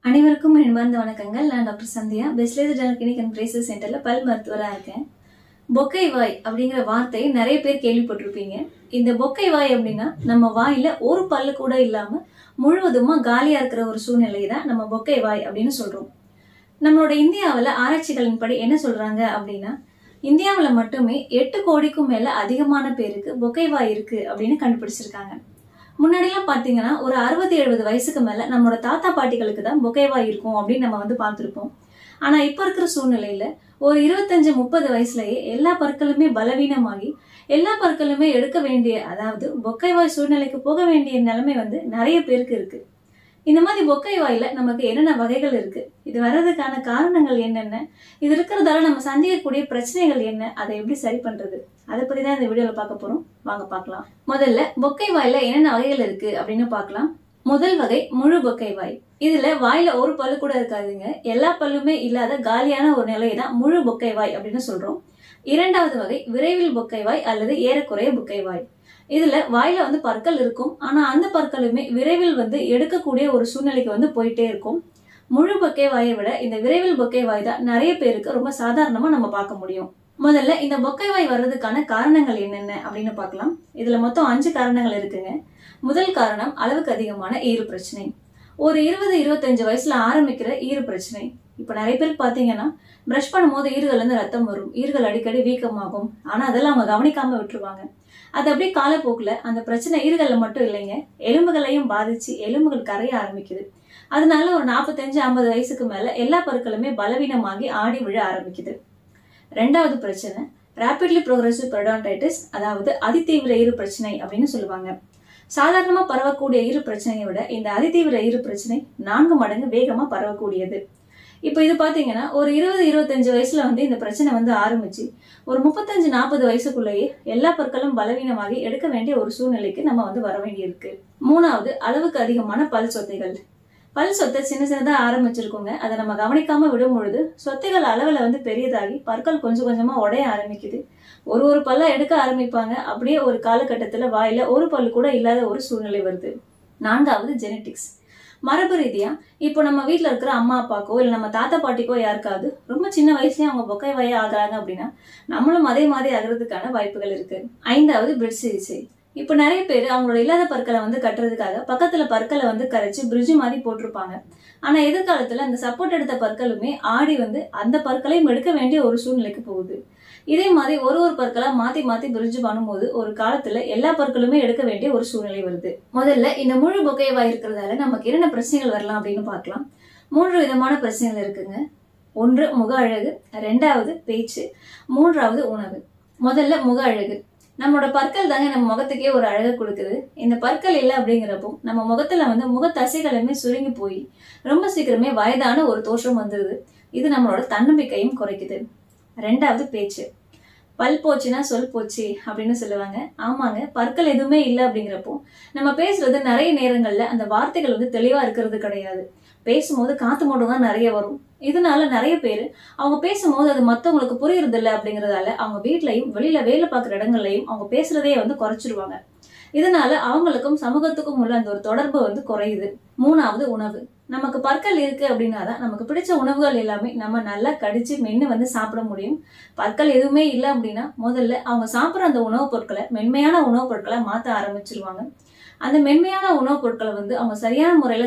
அனைவருக்கும் அன்பார்ந்த வணக்கங்கள். நான் டாக்டர் சந்தியா, பெஸ்ட்லேஸ் டென்டல் கிளினிக் அண்ட் பிரேசஸ் சென்டர்ல பல் மருத்துவராக இருக்கேன். பொக்கை வாய் அப்படிங்கிற வார்த்தையை நிறைய பேர் கேள்விப்பட்டிருப்பீங்க. இந்த பொக்கை வாய் அப்படின்னா நம்ம வாயில ஒரு பல்லு கூட இல்லாம முழுவதுமா காலியா இருக்கிற ஒரு சூழ்நிலை தான் நம்ம பொக்கை வாய் அப்படின்னு சொல்றோம். நம்மளோட இந்தியாவில் ஆராய்ச்சிகளின்படி என்ன சொல்றாங்க அப்படின்னா, இந்தியாவில் மட்டுமே 8 கோடிக்கும் மேல அதிகமான பேருக்கு பொக்கை வாய் இருக்கு அப்படின்னு கண்டுபிடிச்சிருக்காங்க. முன்னாடிலாம் பாத்தீங்கன்னா ஒரு 60-70 வயசுக்கு மேல நம்மளோட தாத்தா பாட்டிகளுக்கு தான் பொக்கை வாய் இருக்கும் அப்படின்னு நம்ம பார்த்திருப்போம். ஆனா இப்ப இருக்கிற சூழ்நிலையில ஒரு 25-30 வயசுலயே எல்லா பற்களுமே பலவீனமாகி எல்லா பற்களுமே எடுக்க வேண்டிய, அதாவது பொக்கை வாய் சூழ்நிலைக்கு போக வேண்டிய நிலைமை நிறைய பேருக்கு இருக்கு. இந்த மாதிரி பொக்கை வாயில நமக்கு என்னென்ன வகைகள் இருக்கு, இது வர்றதுக்கான காரணங்கள் என்னென்ன, இது இருக்கிறதால நம்ம சந்திக்கக்கூடிய பிரச்சனைகள் என்ன, அதை எப்படி சரி பண்றது, அதை பத்தி தான் இந்த வீடியோல பார்க்க போறோம். வாங்க பார்க்கலாம். முதல்ல பொக்கை வாயில என்னென்ன வகைகள் இருக்கு அப்படின்னு பார்க்கலாம். முதல் வகை முழு பொக்கை வாய். இதுல வாயில ஒரு பல்லு கூட இருக்காதுங்க. எல்லா பல்லுமே இல்லாத காலியான ஒரு நிலையை தான் முழு பொக்கை வாய் அப்படின்னு சொல்றோம். இரண்டாவது வகை விரைவில் பொக்கை வாய் அல்லது ஏறக்குறைய பொக்கை வாய். இதுல வாயில பற்கள் இருக்கும், ஆனா அந்த பற்களுமே விரைவில் எடுக்கக்கூடிய ஒரு சூழ்நிலைக்கு போயிட்டே இருக்கும். முழு பொக்கை வாயை விட இந்த விரைவில் பொக்கை வாய் தான் நிறைய பேருக்கு ரொம்ப சாதாரணமா நம்ம பார்க்க முடியும். முதல்ல இந்த பொக்கை வாய் வர்றதுக்கான காரணங்கள் என்னென்ன அப்படின்னு பார்க்கலாம். இதுல மொத்தம் 5 காரணங்கள் இருக்குங்க. முதல் காரணம் அளவுக்கு அதிகமான ஈறு பிரச்சனை. ஒரு 20-25 வயசுல ஆரம்பிக்கிற ஈறு பிரச்சனை. இப்ப நிறைய பேருக்கு பாத்தீங்கன்னா பிரஷ் பண்ணும்போது ஈறுகள்ல இருந்து ரத்தம் வரும், ஈறுகள் அடிக்கடி வீக்கமாகும். ஆனா அதெல்லாம் அவங்க கவனிக்காம விட்டுருவாங்க. அது அப்படியே காலப்போக்குல அந்த பிரச்சனை ஈறுகள்ல மட்டும் இல்லைங்க, எலும்புகளையும் பாதிச்சு எலும்புகள் கரைய ஆரம்பிக்குது. அதனால ஒரு 45-50 வயசுக்கு மேல எல்லா பற்களுமே பலவீனமாகி ஆடி விழ ஆரம்பிக்குது. ரெண்டாவது பிரச்சனை ராபிட்லி ப்ரோக்ரெசிவ் பெரிடோன்டைட்டிஸ், அதாவது அதிதீவிர ஈறு பிரச்சனை அப்படின்னு சொல்லுவாங்க. சாதாரணமா பரவக்கூடிய ஈறு பிரச்சனையை விட இந்த அதிதீவிர ஈறு பிரச்சனை 4 மடங்கு வேகமா பரவக்கூடியது. இப்ப இது பாத்தீங்கன்னா ஒரு 20-25 வயசுல இந்த பிரச்சனை ஆரம்பிச்சு ஒரு 35-40 வயசுக்குள்ளேயே எல்லா பற்களும் பலவீனமாகி எடுக்க வேண்டிய ஒரு சூழ்நிலைக்கு நம்ம வர வேண்டியிருக்கு. மூணாவது அளவுக்கு அதிகமான பல் சொத்தைகள். பல் சொத்தை சின்ன சின்னதா ஆரம்பிச்சிருக்கோங்க, அதை நம்ம கவனிக்காம விடும் பொழுது சொத்தைகள் அளவுல பெரியதாகி பற்கள் கொஞ்சம் கொஞ்சமா உடைய ஆரம்பிக்குது. ஒரு பல்லா எடுக்க ஆரம்பிப்பாங்க. அப்படியே ஒரு காலகட்டத்துல வாயில ஒரு பல்லு கூட இல்லாத ஒரு சூழ்நிலை வருது. நான்காவது ஜெனட்டிக்ஸ். மரபு ரீதியா இப்போ நம்ம வீட்டுல இருக்கிற அம்மா அப்பாக்கோ இல்ல நம்ம தாத்தா பாட்டிக்கோ யாருக்காவது ரொம்ப சின்ன வயசுலயே அவங்க பொக்கை வாய் ஆகுறாங்க அப்படின்னா நம்மளும் அதே மாதிரி ஆகிறதுக்கான வாய்ப்புகள் இருக்கு. ஐந்தாவது பிரிட்ஜ் சிகிச்சை. இப்ப நிறைய பேர் அவங்களோட இல்லாத பற்களை கட்டுறதுக்காக பக்கத்துல பற்களை கரைச்சு பிரிட்ஜ் மாதிரி போட்டிருப்பாங்க. ஆனா எதிர்காலத்துல அந்த சப்போர்ட் எடுத்த பற்களுமே ஆடி அந்த பற்களையும் எடுக்க வேண்டிய ஒரு சூழ்நிலைக்கு போகுது. இதே மாதிரி ஒரு பற்களா மாத்தி மாத்தி பிரிட்ஜ் பண்ணும்போது ஒரு காலத்துல எல்லா பற்களுமே எடுக்க வேண்டிய ஒரு சூழ்நிலை வருது. முதல்ல இந்த முழு பொக்கை வாய் இருக்கிறதால நமக்கு என்னென்ன பிரச்சனைகள் வரலாம் அப்படின்னு பார்க்கலாம். 3 விதமான பிரச்சனைகள் இருக்குங்க. 1 முக அழகு, 2வது பேச்சு, 3வது உணவு. முதல்ல முக அழகு. நம்மளோட பற்கள் தாங்க நம்ம முகத்துக்கே ஒரு அழகு கொடுக்குது. இந்த பற்கள் இல்லை அப்படிங்கிறப்போ நம்ம முகத்துல முகத்தசைகளுமே சுருங்கி போய் ரொம்ப சீக்கிரமே வயதான ஒரு தோற்றம் வந்துருது. இது நம்மளோட தன்னம்பிக்கையும் குறைக்குது. 2வது பேச்சு. பல் போச்சுன்னா சொல் போச்சு அப்படின்னு சொல்லுவாங்க. ஆமாங்க, பற்கள் எதுவுமே இல்லை அப்படிங்கிறப்போ நம்ம பேசுறது நிறைய நேரங்கள்ல அந்த வார்த்தைகள் தெளிவா இருக்கிறது கிடையாது. பேசும்போது காத்து மட்டும் தான் நிறைய வரும். இதனால நிறைய பேர் அவங்க பேசும்போது அது மத்தவங்களுக்கு புரியுறது இல்லை அப்படிங்கறதால அவங்க வீட்லயும் வெளியில வேலை பார்க்குற இடங்கள்லயும் அவங்க பேசுறதே குறைச்சிருவாங்க. இதனால அவங்களுக்கும் சமூகத்துக்கும் உள்ள அந்த ஒரு தொடர்பு குறையுது. 3வது உணவு. நமக்கு பற்கள் இருக்கு அப்படின்னாதான் நமக்கு பிடிச்ச உணவுகள் எல்லாமே நம்ம நல்லா கடிச்சு மென்னு சாப்பிட முடியும். பற்கள் எதுவுமே இல்லை அப்படின்னா முதல்ல அவங்க சாப்பிட்ற அந்த உணவுப் பொருட்களை மென்மையான உணவுப் பொருட்களை மாற்ற ஆரம்பிச்சிருவாங்க. அந்த மென்மையான உணவுப் பொருட்களை அவங்க சரியான முறையில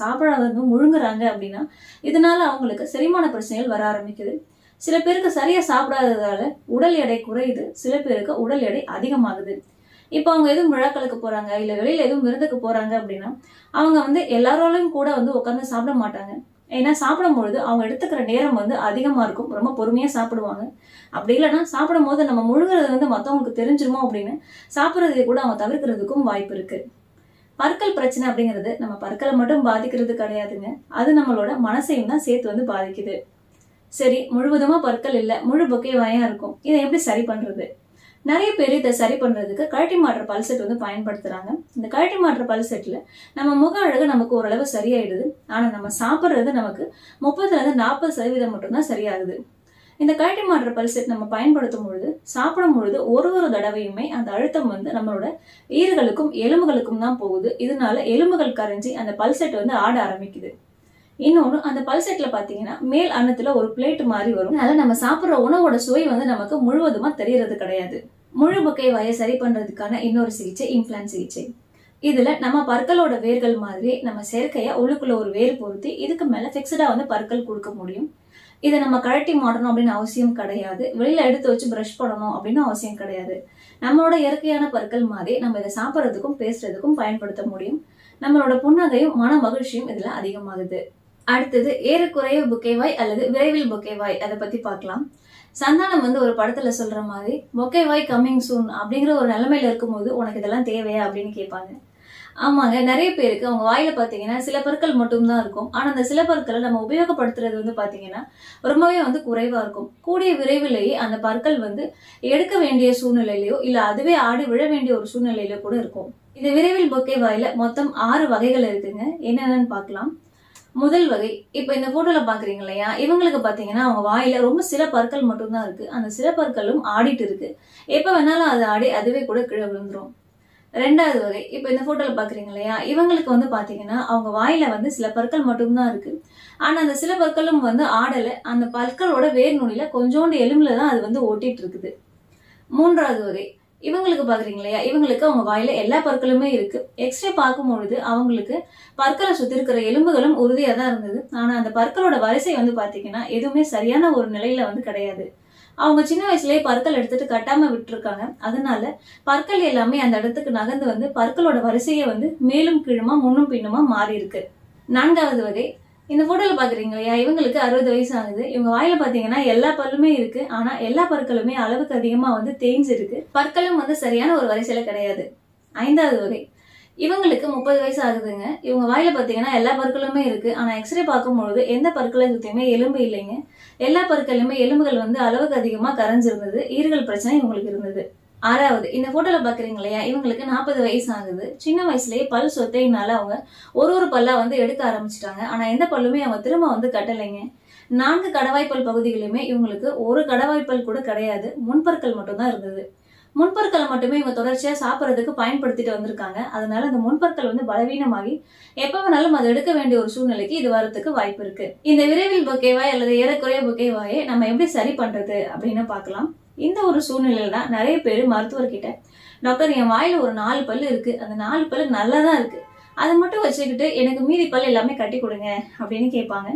சாப்பிட முழுங்குறாங்க அப்படின்னா இதனால அவங்களுக்கு செரிமான பிரச்சனைகள் வர ஆரம்பிக்குது. சில பேருக்கு சரியா சாப்பிடாததால உடல் எடை குறையுது, சில பேருக்கு உடல் எடை அதிகமாகுது. இப்போ அவங்க எதுவும் விழாக்களுக்கு போறாங்க இல்ல வெளியில எதுவும் விருந்துக்கு போறாங்க அப்படின்னா அவங்க எல்லாரோடையும் கூட உட்கார்ந்து சாப்பிட மாட்டாங்க. ஏன்னா சாப்பிடும் பொழுது அவங்க எடுத்துக்கிற நேரம் அதிகமா இருக்கும், ரொம்ப பொறுமையா சாப்பிடுவாங்க. அப்படி இல்லைன்னா சாப்பிடும் போது நம்ம முழுங்குறது மற்றவங்களுக்கு தெரிஞ்சிருமோ அப்படின்னு சாப்பிட்றதை கூட அவங்க தவிர்க்கிறதுக்கும் வாய்ப்பு இருக்கு. பற்கள் பிரச்சனை அப்படிங்கிறது நம்ம பற்களை மட்டும் பாதிக்கிறது கிடையாதுங்க, அது நம்மளோட மனசையும் தான் சேர்த்து பாதிக்குது. சரி, முழுவதுமா பற்கள் இல்லை, முழு பொக்கை வாயா இருக்கும், இதை எப்படி சரி பண்றது? நிறைய பேர் இதை சரி பண்றதுக்கு கழட்டி மாற்ற பல் செட் பயன்படுத்துறாங்க. இந்த கழட்டி மாற்ற பல் செட்ல நம்ம முக அழகு நமக்கு ஓரளவு சரியாயிடுது. ஆனா நம்ம சாப்பிட்றது நமக்கு 30-40% மட்டும்தான் சரியாகுது. இந்த கழட்டி மாற்ற பல் செட் நம்ம பயன்படுத்தும் பொழுது சாப்பிடும் பொழுது ஒரு தடவையுமே அந்த அழுத்தம் வந்து நம்மளோட ஈறுகளுக்கும் எலும்புகளுக்கும் தான் போகுது. இதனால எலும்புகள் கரைஞ்சி அந்த பல் செட் வந்து ஆட ஆரம்பிக்குது. இன்னொன்று, அந்த பல் செட்ல பாத்தீங்கன்னா மேல் அன்னத்துல ஒரு பிளேட் மாதிரி வரும். அதனால நம்ம சாப்பிட்ற உணவோட சுவை வந்து நமக்கு முழுவதுமா தெரியறது கிடையாது. முழு பொக்கை வாயை சரி பண்றதுக்கான இன்னொரு சிகிச்சை இம்ப்ளான்ட் சிகிச்சை. இதுல நம்ம பற்களோட வேர்கள் மாதிரி நம்ம செயற்கையா உள்ளுக்குள்ள ஒரு வேர் பொருத்தி இதுக்கு மேல பிக்சடா வந்து பற்கள் கொடுக்க முடியும். இதை நம்ம கழட்டி மாட்டணும் அப்படின்னு அவசியம் கிடையாது. வெளியில எடுத்து வச்சு பிரஷ் பண்ணணும் அப்படின்னு அவசியம் கிடையாது. நம்மளோட இயற்கையான பற்கள் மாதிரி நம்ம இதை சாப்பிட்றதுக்கும் பேசுறதுக்கும் பயன்படுத்த முடியும். நம்மளோட புன்னகையும் மன மகிழ்ச்சியும் இதுல அதிகமாகுது. அடுத்தது ஏறக்குறைய பொக்கைவாய் அல்லது விரைவில் பொக்கைவாய், அதை பத்தி பார்க்கலாம். சந்தானம் வந்து ஒரு படத்துல சொல்ற மாதிரி பொக்கைவாய் கம்மிங் சூன் அப்படிங்கிற ஒரு நிலைமையில இருக்கும்போது உனக்கு இதெல்லாம் தேவையா அப்படின்னு கேட்பாங்க. ஆமாங்க, நிறைய பேருக்கு அவங்க வாயில பாத்தீங்கன்னா சில பற்கள் மட்டும்தான் இருக்கும். ஆனா அந்த சில பற்களை நம்ம உபயோகப்படுத்துறது வந்து பாத்தீங்கன்னா ரொம்பவே வந்து குறைவா இருக்கும். கூடிய விரைவிலேயே அந்த பற்கள் வந்து எடுக்க வேண்டிய சூழ்நிலையிலயோ இல்ல அதுவே ஆடி விழ வேண்டிய ஒரு சூழ்நிலையிலோ கூட இருக்கும். இது விரைவில் பொக்கை வாயில மொத்தம் 6 வகைகள் இருக்குங்க. என்னென்னு பார்க்கலாம். முதல் வகை, இப்ப இந்த போட்டோல பாக்குறீங்க இல்லையா, இவங்களுக்கு பாத்தீங்கன்னா அவங்க வாயில ரொம்ப சில பற்கள் மட்டும்தான் இருக்கு. அந்த சில பற்களும் ஆடிட்டு இருக்கு. எப்ப வேணாலும் அது ஆடி அதுவே கூட கீழே விழுந்துரும். ரெண்டாவது வகை, இப்ப இந்த போட்டோல பாக்குறீங்க இல்லையா, இவங்களுக்கு வந்து பாத்தீங்கன்னா அவங்க வாயில வந்து சில பற்கள் மட்டும்தான் இருக்கு. ஆனா அந்த சில பற்களும் வந்து ஆடல. அந்த பற்களோட வேர் நுனியில கொஞ்சோண்டு எலும்புலதான் அது வந்து ஓட்டிட்டு இருக்குது. மூன்றாவது வகை, இவங்களுக்கு பாக்குறீங்க இல்லையா, இவங்களுக்கு அவங்க வாயில எல்லா பற்களுமே இருக்கு. எக்ஸ்ரே பார்க்கும் பொழுது அவங்களுக்கு பற்களை சுத்தி இருக்கிற எலும்புகளும் உறுதியா தான் இருந்தது. ஆனா அந்த பற்களோட வரிசை வந்து பாத்தீங்கன்னா எதுவுமே சரியான ஒரு நிலையில வந்து கிடையாது. அவங்க சின்ன வயசுலயே பற்கள் எடுத்துட்டு கட்டாம விட்டுருக்காங்க. அதனால பற்கள் எல்லாமே அந்த இடத்துக்கு நகர்ந்து வந்து பற்களோட வரிசையை வந்து மேலும் கீழுமா முன்னும் பின்னுமா மாறி இருக்கு. நான்காவது வகை, இந்த போட்டோல பாக்குறீங்க இல்லையா, இவங்களுக்கு 60 வயசு ஆகுது. இவங்க வாயில பாத்தீங்கன்னா எல்லா பல்லுமே இருக்கு. ஆனா எல்லா பற்களுமே அளவுக்கு அதிகமா வந்து தேஞ்சு இருக்கு. பற்களும் வந்து சரியான ஒரு வரிசையில கிடையாது. ஐந்தாவது வகை, இவங்களுக்கு 30 வயசு ஆகுதுங்க. இவங்க வாயில பாத்தீங்கன்னா எல்லா பற்களுமே இருக்கு. ஆனா எக்ஸ்ரே பார்க்கும்பொழுது எந்த பற்களை சுத்தியுமே எலும்பு இல்லைங்க. எல்லா பற்களுமே எலும்புகள் வந்து அளவுக்கு அதிகமா கரைஞ்சிருந்தது. ஈறுகள் பிரச்சனை இவங்களுக்கு இருந்தது. ஆறாவது, இந்த போட்டோல பாக்குறீங்க இல்லையா, இவங்களுக்கு 40 வயசு ஆகுது. சின்ன வயசுலயே பல் சொத்தையினால அவங்க ஒரு பல்லா வந்து எடுக்க ஆரம்பிச்சிட்டாங்க. ஆனா எந்த பல்லுமே அவங்க திரும்ப வந்து கட்டலைங்க. 4 கடவாய்ப்பல் பகுதிகளுமே இவங்களுக்கு ஒரு கடவாய்ப்பல் கூட கிடையாது. முன்பற்கள் மட்டும்தான் இருந்தது. முன்பற்களை மட்டுமே இவங்க தொடர்ச்சியா சாப்பிட்றதுக்கு பயன்படுத்திட்டு வந்திருக்காங்க. அதனால அந்த முன்பற்கள் வந்து பலவீனமாகி எப்ப வேணாலும் அதை எடுக்க வேண்டிய ஒரு சூழ்நிலைக்கு இது வரதுக்கு வாய்ப்பு இருக்கு. இந்த விரைவில் பொக்கைவாய் அல்லது ஏறக்குறைய பொக்கைவாயை நம்ம எப்படி சரி பண்றது அப்படின்னு பார்க்கலாம். இந்த ஒரு சூழ்நிலையில தான் நிறைய பேர் மருத்துவர்கிட்ட, டாக்டர் என் வாயில ஒரு 4 பல்லு இருக்கு, அந்த 4 பல்லு நல்லாதான் இருக்கு, அதை மட்டும் வச்சுக்கிட்டு எனக்கு மீதி பல் எல்லாமே கட்டி கொடுங்க அப்படின்னு கேட்பாங்க.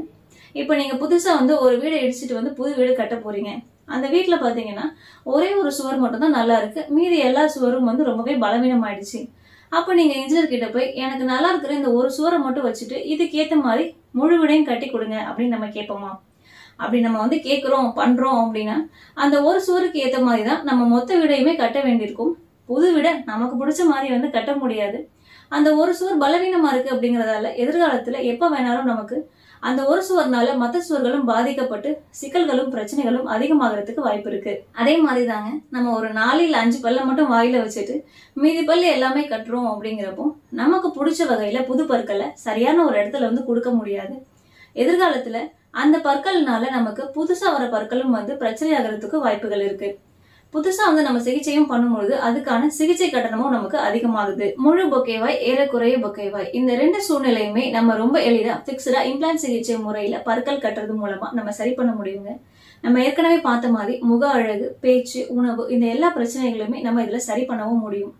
இப்ப நீங்க புதுசா வந்து ஒரு வீடை இடிச்சிட்டு வந்து புது வீடு கட்ட போறீங்க. அந்த வீட்டுல பாத்தீங்கன்னா ஒரே ஒரு சுவர் மட்டும் தான் நல்லா இருக்கு, மீதி எல்லா சுவரும் வந்து ரொம்பவே பலவீனம் ஆயிடுச்சு. அப்ப நீங்க இன்ஜினியர் கிட்ட போய் எனக்கு நல்லா இருக்கிற இந்த ஒரு சுவரை மட்டும் வச்சுட்டு இதுக்கு ஏத்த மாதிரி முழு வீடையும் கட்டி கொடுங்க அப்படின்னு நம்ம கேட்போமா? அப்படி நம்ம வந்து கேட்கிறோம் பண்றோம் அப்படின்னா அந்த ஒரு சுவருக்கு ஏத்த மாதிரி தான் நம்ம மொத்த வீடையுமே கட்ட வேண்டியிருக்கும். புது வீட நமக்கு பிடிச்ச மாதிரி வந்து கட்ட முடியாது. அந்த ஒரு சுவர் பலவீனமா இருக்கு அப்படிங்கறதால எதிர்காலத்துல எப்ப வேணாலும் நமக்கு அந்த ஒரு சுவர்னால மற்ற சுவர்களும் பாதிக்கப்பட்டு சிக்கல்களும் பிரச்சனைகளும் அதிகமாகிறதுக்கு வாய்ப்பு இருக்கு. அதே மாதிரி தாங்க, நம்ம ஒரு 4 இல்ல 5 பல்ல மட்டும் வாயில வச்சுட்டு மீதி பல்லு எல்லாமே கட்டுறோம் அப்படிங்கிறப்போ நமக்கு பிடிச்ச வகையில புது பற்களை சரியான ஒரு இடத்துல வந்து கொடுக்க முடியாது. எதிர்காலத்துல அந்த பற்கள்னால நமக்கு புதுசா வர பற்களும் வந்து பிரச்சனை ஆகிறதுக்கு வாய்ப்புகள் இருக்கு. புதுசா வந்து நம்ம சிகிச்சையும் பண்ணும்பொழுது அதுக்கான சிகிச்சை கட்டணமும் நமக்கு அதிகமாகுது. முழு பொக்கைவாய் ஏறக்குறைய பொக்கைவாய், இந்த 2 சூழ்நிலையுமே நம்ம ரொம்ப எளிதா பிக்ஸ்டா இம்ப்ளான்ட் சிகிச்சை முறையில பற்கள் கட்டுறது மூலமா நம்ம சரி பண்ண முடியுங்க. நம்ம ஏற்கனவே பார்த்த மாதிரி முக அழகு, பேச்சு, உணவு, இந்த எல்லா பிரச்சனைகளுமே நம்ம இதுல சரி பண்ணவும் முடியும்.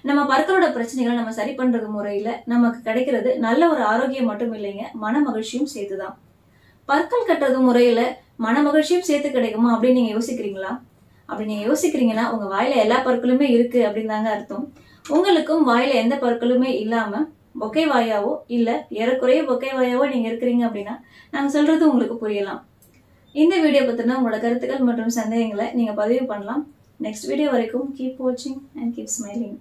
நம்ம பற்களோட பிரச்சனைகளை நம்ம சரி பண்றது முறையில நமக்கு கிடைக்கிறது நல்ல ஒரு ஆரோக்கியம் மட்டும் இல்லைங்க, மன மகிழ்ச்சியும் சேர்த்துதான். பற்கள் கட்டுறது முறையில மன மகிழ்ச்சியும் சேர்த்து கிடைக்குமா அப்படின்னு நீங்க யோசிக்கிறீங்களா? அப்படி நீங்க யோசிக்கிறீங்கன்னா உங்க வாயில எல்லா பற்களுமே இருக்கு அப்படின்னு தாங்க அர்த்தம். உங்களுக்கும் வாயில எந்த பற்களுமே இல்லாம பொக்கை வாயாவோ இல்ல ஏறக்குறைய பொக்கை வாயாவோ நீங்க இருக்கிறீங்க அப்படின்னா நாங்க சொல்றது உங்களுக்கு புரியலாம். இந்த வீடியோ பத்தின உங்களோட கருத்துக்கள் மற்றும் சந்தேகங்களை நீங்க பதிவு பண்ணலாம். நெக்ஸ்ட் வீடியோ வரைக்கும் கீப் வாட்சிங் அண்ட் கீப் ஸ்மைலிங்.